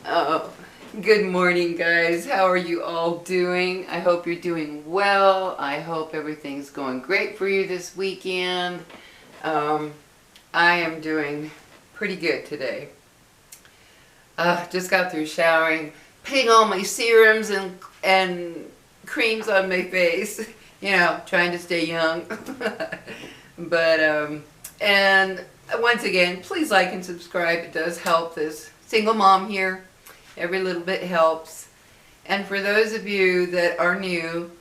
Oh, good morning, guys. How are you all doing? I hope you're doing well. I hope everything's going great for you this weekend. I am doing pretty good today. Just got through showering, putting all my serums and creams on my face. You know, trying to stay young. And once again, please like and subscribe. It does help this single mom here. Every little bit helps. And for those of you that are new,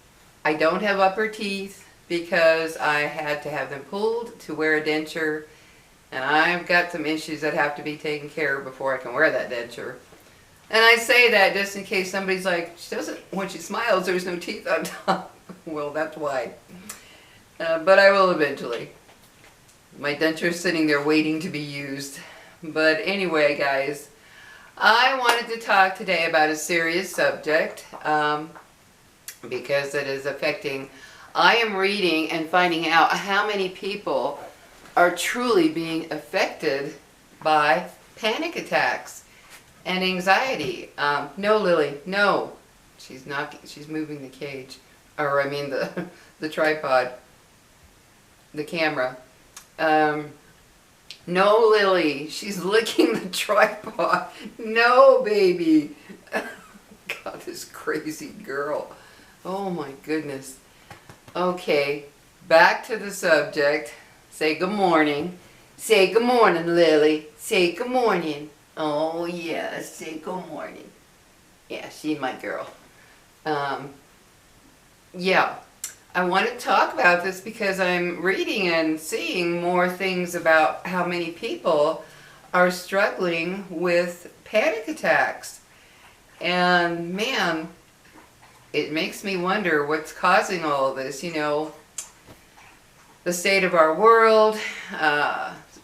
I don't have upper teeth because I had to have them pulled to wear a denture. And I've got some issues that have to be taken care of before I can wear that denture. And I say that just in case somebody's like, she doesn't, when she smiles, there's no teeth on top. Well, that's why. But I will eventually. My denture's sitting there waiting to be used. But anyway, guys, I wanted to talk today about a serious subject because it is affecting. I am reading and finding out how many people are truly being affected by panic attacks and anxiety. No, Lily, no. She's not. She's moving the cage, or I mean the tripod, the camera. No, Lily, she's licking the tripod. No, baby. God, this crazy girl. Oh my goodness. Okay, back to the subject. Say good morning. Say good morning, Lily. Say good morning. Oh yeah, say good morning. Yeah, she's my girl. Yeah. I want to talk about this because I'm reading and seeing more things about how many people are struggling with panic attacks. And man, it makes me wonder what's causing all of this. You know, the state of our world,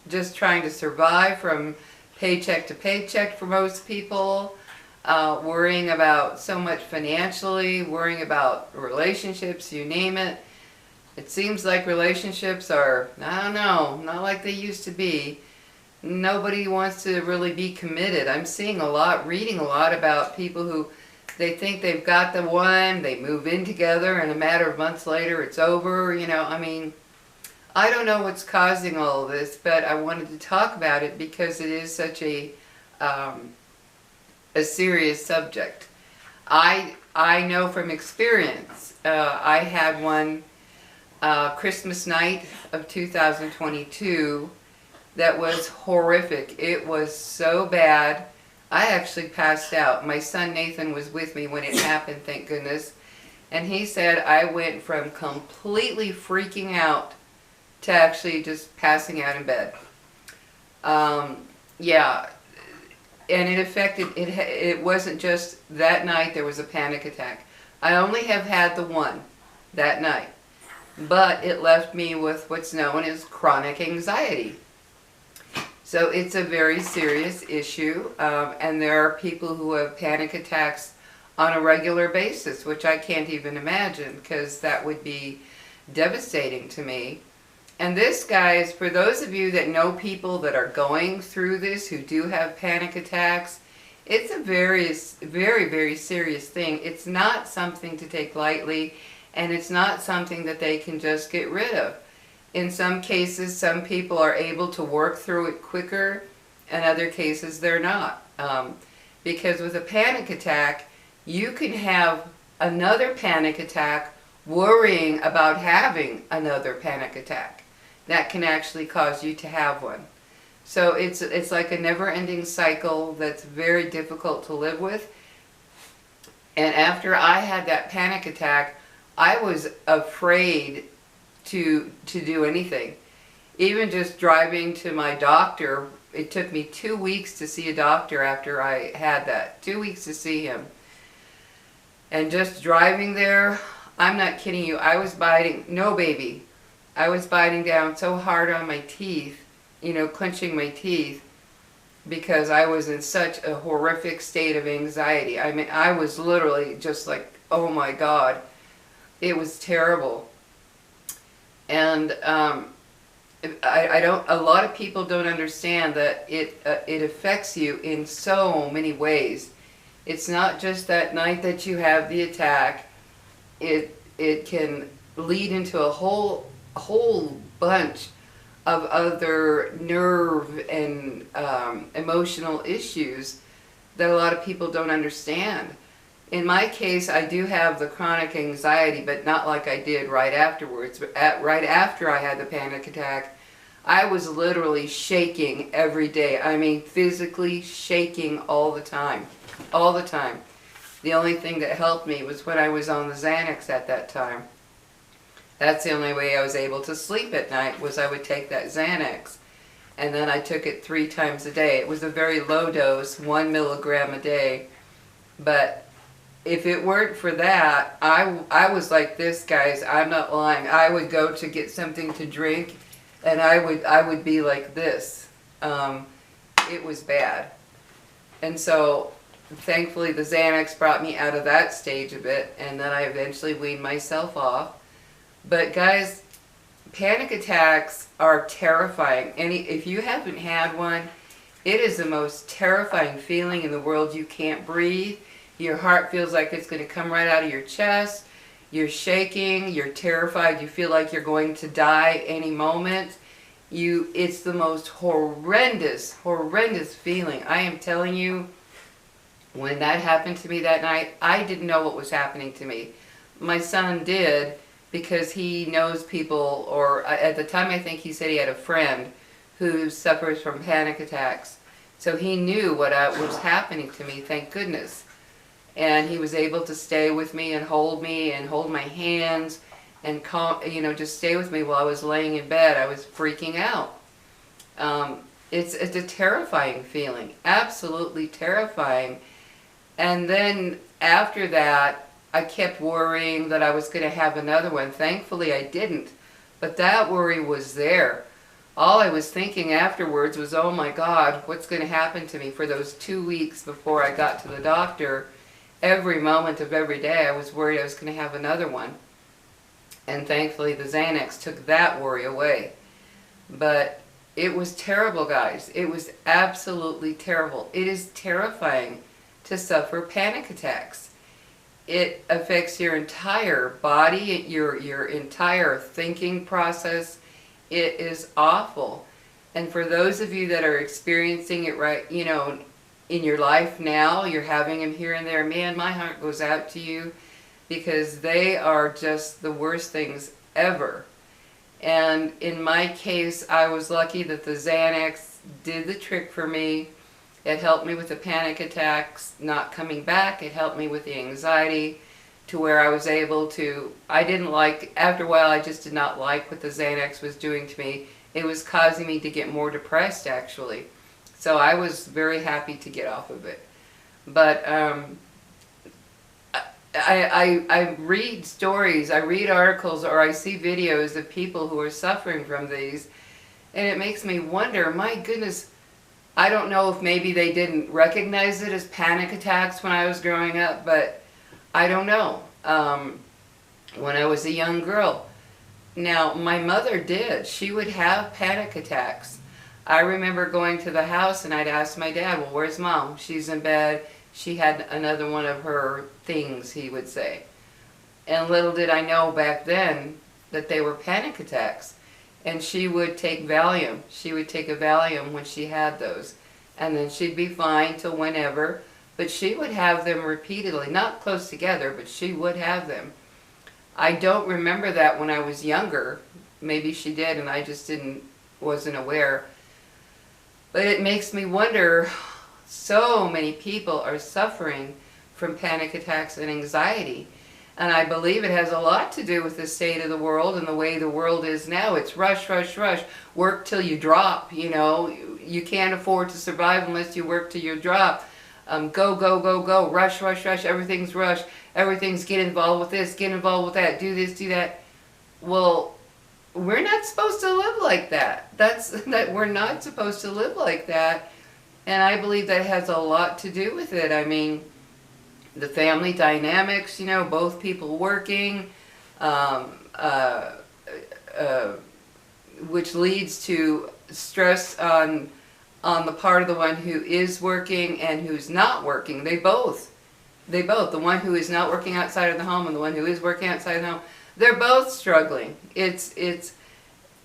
just trying to survive from paycheck to paycheck for most people. Worrying about so much financially, worrying about relationships, you name it. It seems like relationships are, I don't know, not like they used to be. Nobody wants to really be committed. I'm seeing a lot, reading a lot about people who they think they've got the one, they move in together, and a matter of months later it's over. You know, I mean, I don't know what's causing all of this, but I wanted to talk about it because it is such a serious subject. I know from experience. I had one Christmas night of 2022 that was horrific. It was so bad. I actually passed out. My son Nathan was with me when it happened, thank goodness. And he said I went from completely freaking out to actually just passing out in bed. Yeah. And it affected, it wasn't just that night there was a panic attack. I only have had the one that night. But it left me with what's known as chronic anxiety. So it's a very serious issue. And there are people who have panic attacks on a regular basis, which I can't even imagine because that would be devastating to me. And this, guys, for those of you that know people that are going through this, who do have panic attacks, it's a very, very serious thing. It's not something to take lightly, and it's not something that they can just get rid of. In some cases, some people are able to work through it quicker, and other cases they're not. Because with a panic attack, you can have another panic attack worrying about having another panic attack. That can actually cause you to have one. So it's like a never-ending cycle that's very difficult to live with. And after I had that panic attack, I was afraid to do anything. Even just driving to my doctor, it took me 2 weeks to see a doctor after I had that. 2 weeks to see him. And just driving there, I'm not kidding you, I was biting, no baby, I was biting down so hard on my teeth, you know, clenching my teeth, because I was in such a horrific state of anxiety. I mean, I was literally just like, oh my God, it was terrible. And I don't, a lot of people don't understand that it affects you in so many ways. It's not just that night that you have the attack. It can lead into a whole bunch of other nerve and emotional issues that a lot of people don't understand. In my case, I do have the chronic anxiety, but not like I did right afterwards. Right after I had the panic attack, I was literally shaking every day. I mean, physically shaking all the time. All the time. The only thing that helped me was when I was on the Xanax at that time. That's the only way I was able to sleep at night, was I would take that Xanax. And then I took it 3 times a day. It was a very low dose, 1 milligram a day. But if it weren't for that, I was like this, guys. I'm not lying. I would go to get something to drink, and I would be like this. It was bad. And so, thankfully, the Xanax brought me out of that stage a bit, and then I eventually weaned myself off. But guys, panic attacks are terrifying. If you haven't had one, it is the most terrifying feeling in the world. You can't breathe. Your heart feels like it's going to come right out of your chest. You're shaking. You're terrified. You feel like you're going to die any moment. It's the most horrendous, horrendous feeling. I am telling you, when that happened to me that night, I didn't know what was happening to me. My son did, because he knows people, or at the time I think he said he had a friend who suffers from panic attacks. So he knew what was happening to me, thank goodness. And he was able to stay with me and hold my hands and just stay with me while I was laying in bed. I was freaking out. It's a terrifying feeling, absolutely terrifying. And then after that, I kept worrying that I was going to have another one. Thankfully, I didn't. But that worry was there. All I was thinking afterwards was, oh my God, what's going to happen to me? For those 2 weeks before I got to the doctor, every moment of every day I was worried I was going to have another one. And thankfully, the Xanax took that worry away. But it was terrible, guys. It was absolutely terrible. It is terrifying to suffer panic attacks. It affects your entire body, your entire thinking process. It is awful. And for those of you that are experiencing it right, in your life now, you're having them here and there, man, my heart goes out to you, because they are just the worst things ever. And in my case, I was lucky that the Xanax did the trick for me. It helped me with the panic attacks not coming back. It helped me with the anxiety, to where I was able to, after a while I just did not like what the Xanax was doing to me. It was causing me to get more depressed, actually. So I was very happy to get off of it. But I read stories, I read articles, or I see videos of people who are suffering from these, and it makes me wonder, my goodness, I don't know if maybe they didn't recognize it as panic attacks when I was growing up, but I don't know. When I was a young girl. Now, my mother did. She would have panic attacks. I remember going to the house and I'd ask my dad, well, where's Mom? She's in bed. She had another one of her things, he would say. And little did I know back then that they were panic attacks. And she would take Valium. She would take a Valium when she had those. And then she'd be fine till whenever. But she would have them repeatedly. Not close together, but she would have them. I don't remember that when I was younger. Maybe she did and I just wasn't aware. But it makes me wonder, so many people are suffering from panic attacks and anxiety. And I believe it has a lot to do with the state of the world and the way the world is now. It's rush, rush, rush. Work till you drop, You can't afford to survive unless you work till you drop. Go, go, go, go. Rush, rush, rush. Everything's rush. Everything's get involved with this, get involved with that. Do this, do that. Well, we're not supposed to live like that. We're not supposed to live like that. And I believe that has a lot to do with it. I mean, the family dynamics, both people working, would which leads to stress on the part of the one who is working and who's not working. They both, the one who is not working outside of the home and the one who is working outside of the home, they're both struggling. It's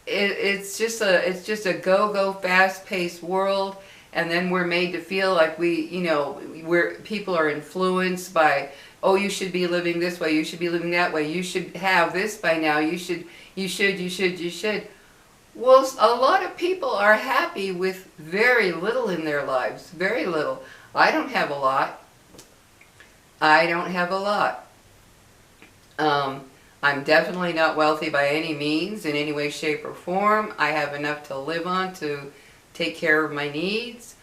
just a go fast-paced world, and then we're made to feel like people are influenced by, oh, you should be living this way, you should be living that way, you should have this by now, you should. Well, a lot of people are happy with very little in their lives, very little. I don't have a lot. I'm definitely not wealthy by any means, in any way, shape, or form. I have enough to live on to take care of my needs.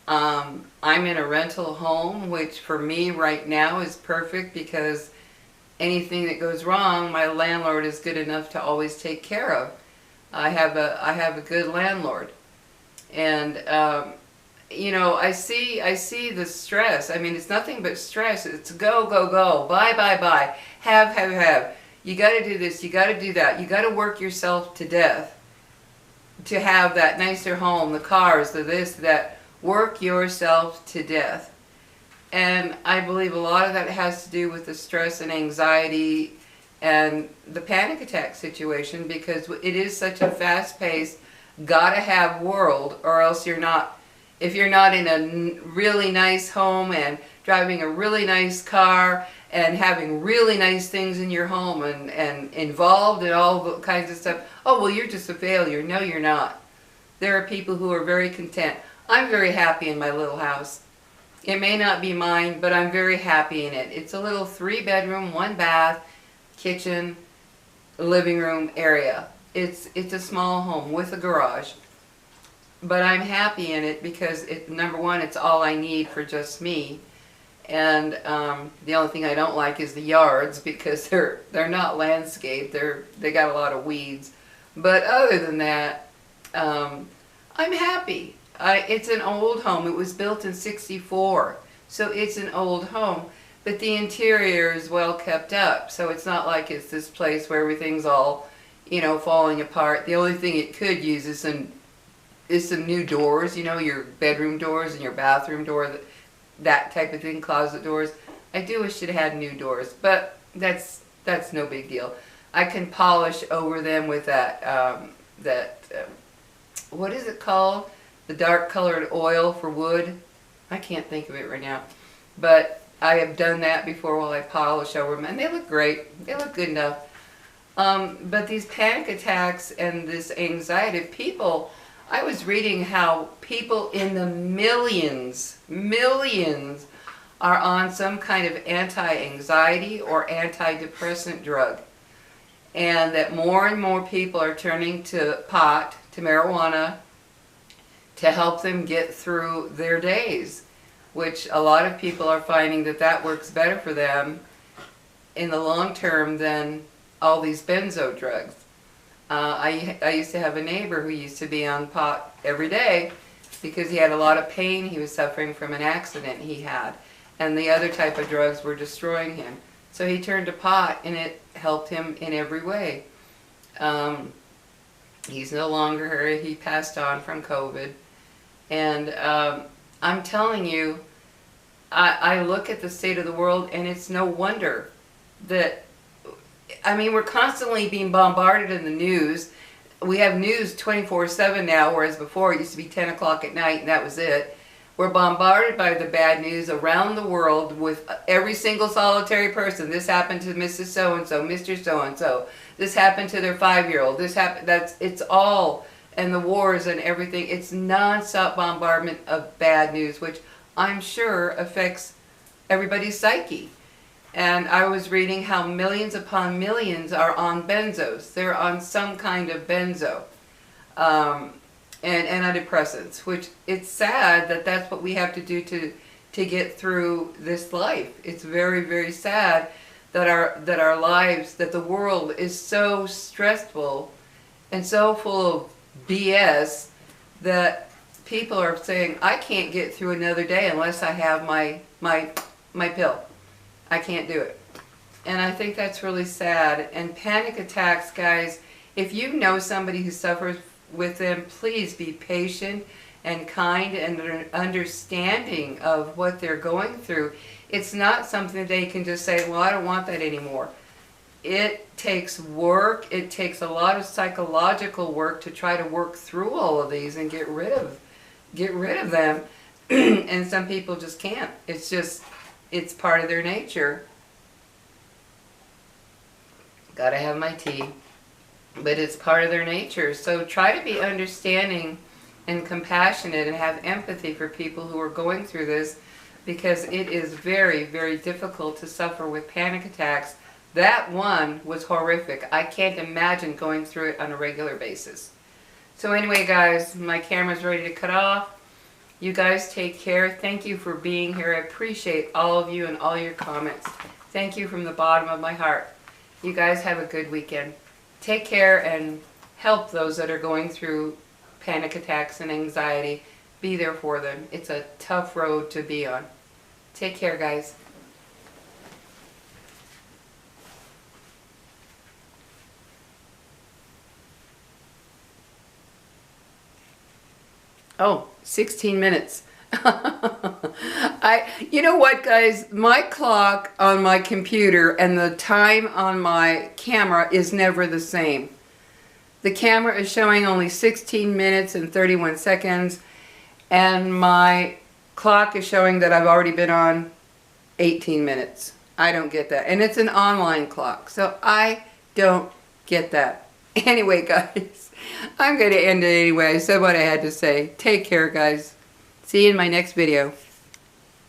I'm in a rental home, which for me right now is perfect because anything that goes wrong, my landlord is good enough to always take care of. I have a good landlord, and I see the stress. I mean, it's nothing but stress. It's go, buy, have. You got to do this. You got to do that. You got to work yourself to death to have that nicer home, the cars, the this, that. Work yourself to death. And I believe a lot of that has to do with the stress and anxiety and the panic attack situation, because it is such a fast-paced, gotta-have world, or else you're not. If you're not in a really nice home and driving a really nice car and having really nice things in your home and involved in all the kinds of stuff, oh, well, you're just a failure. No, you're not. There are people who are very content. I'm very happy in my little house. It may not be mine, but I'm very happy in it. It's a little 3-bedroom, 1-bath, kitchen, living room area. It's a small home with a garage. But I'm happy in it because, number one, it's all I need for just me. And the only thing I don't like is the yards, because they're not landscaped. They got a lot of weeds. But other than that, I'm happy. It's an old home. It was built in '64, so it's an old home. But the interior is well kept up, so it's not like it's this place where everything's all, falling apart. The only thing it could use is some new doors, your bedroom doors and your bathroom door, that type of thing, closet doors. I do wish it had new doors, but that's no big deal. I can polish over them with that what is it called? The dark colored oil for wood. I can't think of it right now, but I have done that before while I polish over them, and they look great. They look good enough. But these panic attacks and this anxiety, people, I was reading how people in the millions are on some kind of anti-anxiety or antidepressant drug. And that more and more people are turning to pot, to marijuana, to help them get through their days, which a lot of people are finding that works better for them in the long term than all these benzo drugs. I used to have a neighbor who used to be on pot every day because he had a lot of pain. He was suffering from an accident he had, and the other type of drugs were destroying him. So he turned to pot, and it helped him in every way. He's no longer here. He passed on from COVID. And I'm telling you, I look at the state of the world, and it's no wonder that, we're constantly being bombarded in the news. We have news 24/7 now, whereas before it used to be 10 o'clock at night and that was it. We're bombarded by the bad news around the world with every single solitary person. This happened to Mrs. So-and-so, Mr. So-and-so. This happened to their 5-year-old. This happened, it's all, and the wars and everything. It's non-stop bombardment of bad news, which I'm sure affects everybody's psyche. And I was reading how millions upon millions are on benzos. They're on some kind of benzo. And antidepressants, which it's sad that that's what we have to do to get through this life. It's very, very sad that our lives, that the world is so stressful and so full of BS that people are saying, I can't get through another day unless I have my pill. I can't do it. And I think that's really sad. And panic attacks, guys, if you know somebody who suffers with them, please be patient and kind and understanding of what they're going through. It's not something they can just say, well, I don't want that anymore. It takes work. It takes a lot of psychological work to try to work through all of these and get rid of them. And some people just can't. It's part of their nature. Gotta have my tea. But it's part of their nature. So try to be understanding and compassionate and have empathy for people who are going through this, because it is very, very difficult to suffer with panic attacks. That one was horrific. I can't imagine going through it on a regular basis. So anyway, guys, my camera's ready to cut off. You guys take care. Thank you for being here. I appreciate all of you and all your comments. Thank you from the bottom of my heart. You guys have a good weekend. Take care and help those that are going through panic attacks and anxiety. Be there for them. It's a tough road to be on. Take care, guys. Oh, 16 minutes. You know what, guys? My clock on my computer and the time on my camera is never the same. The camera is showing only 16 minutes and 31 seconds, and my clock is showing that I've already been on 18 minutes. I don't get that. And it's an online clock, so I don't get that. Anyway, guys, I'm going to end it anyway. I said what I had to say. Take care, guys. See you in my next video.